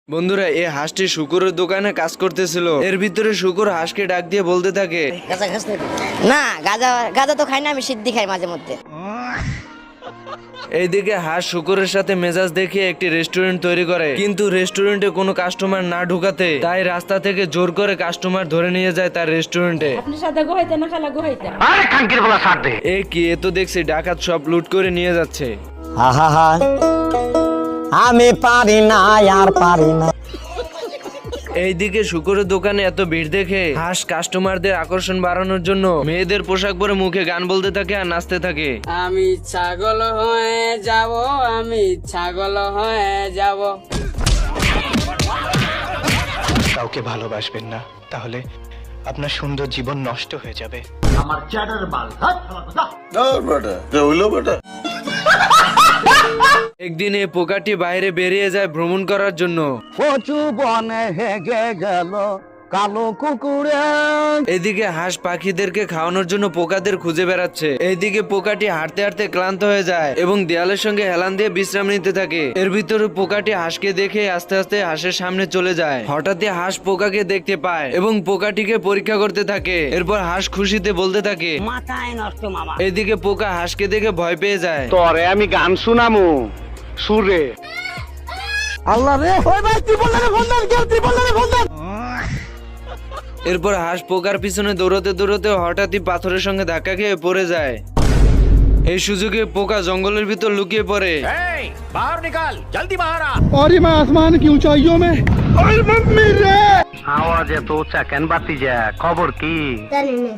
বন্ধুরা, এই হাঁসটি শুকুরের দোকানে কাজ করতেছিল। এর ভিতরে শুকুর হাঁসকে ডাক দিয়ে বলতে থাকে, না গাঁজা গাঁজা তো খাই না, আমি সিদ্ধি খাই মাঝে মধ্যে। এইদিকে হাঁস শুকুরের সাথে মেজাজ দেখিয়ে একটি রেস্টুরেন্ট তৈরি করে, কিন্তু রেস্টুরেন্টে কোনো কাস্টমার না ঢুকাতে তাই রাস্তা থেকে জোর করে কাস্টমার ধরে নিয়ে যায় তার রেস্টুরেন্টে। এ কি, এ তো দেখছি ডাকাত সব লুট করে নিয়ে যাচ্ছে। আমি পারি না, আর পারি না। এইদিকে শুকুরের দোকানে এত ভিড় দেখে হাঁস কাস্টমারদের আকর্ষণ বাড়ানোর জন্য মেয়েদের পোশাক পরে মুখে গান বলতে থাকে আর নাচতে থাকে। আমি ছাগল হয়ে যাব, আমি ছাগল হয়ে যাব। কাউকে ভালোবাসবেন না, তাহলে আপনার সুন্দর জীবন নষ্ট হয়ে যাবে। একদিন এই পোকাটি বাইরে বেরিয়ে যায় ভ্রমণ করার জন্য। কচু বনে হেগে গেল কালো কুকুরে। এদিকে হাঁস পাখিদেরকে খাওয়ানোর জন্য পোকাদের খুঁজে বেড়াচ্ছে। এইদিকে পোকাটি হাঁটতে হাঁটতে ক্লান্ত হয়ে যায় এবং দেয়ালের সঙ্গে হেলান দিয়ে বিশ্রাম নিতে থাকে। এর ভিতরে পোকাটি হাঁসকে দেখে আস্তে আস্তে হাঁসের সামনে চলে যায়। হঠাৎই হাঁস পোকাকে দেখতে পায় এবং পোকাটিকে পরীক্ষা করতে থাকে। এরপর হাঁস খুশিতে বলতে থাকে, মাথায় নষ্ট মামা। এদিকে পোকা হাঁসকে দেখে ভয় পেয়ে যায়। তরে আমি গান শুনামু সুরে। আল্লাহ রে, ওই ভাই ত্রিপলদারে ফোন দেন, কেউ ত্রিপলদারে ফোন দেন। এরপর হাঁস পোকার পিছনে দৌড়তে দৌড়তে হঠাৎই পাথরের সঙ্গে ধাক্কা খেয়ে পড়ে যায়। এই সুযোগে পোকা জঙ্গলের ভিতর লুকিয়ে পড়ে। बाहर निकाल, जल्दी बाहर आ। और मैं आसमान की ऊंचाइयों में और मम्मी रे आवाज এত উঁচা কেন বাতি যা, খবর কি? জানি না।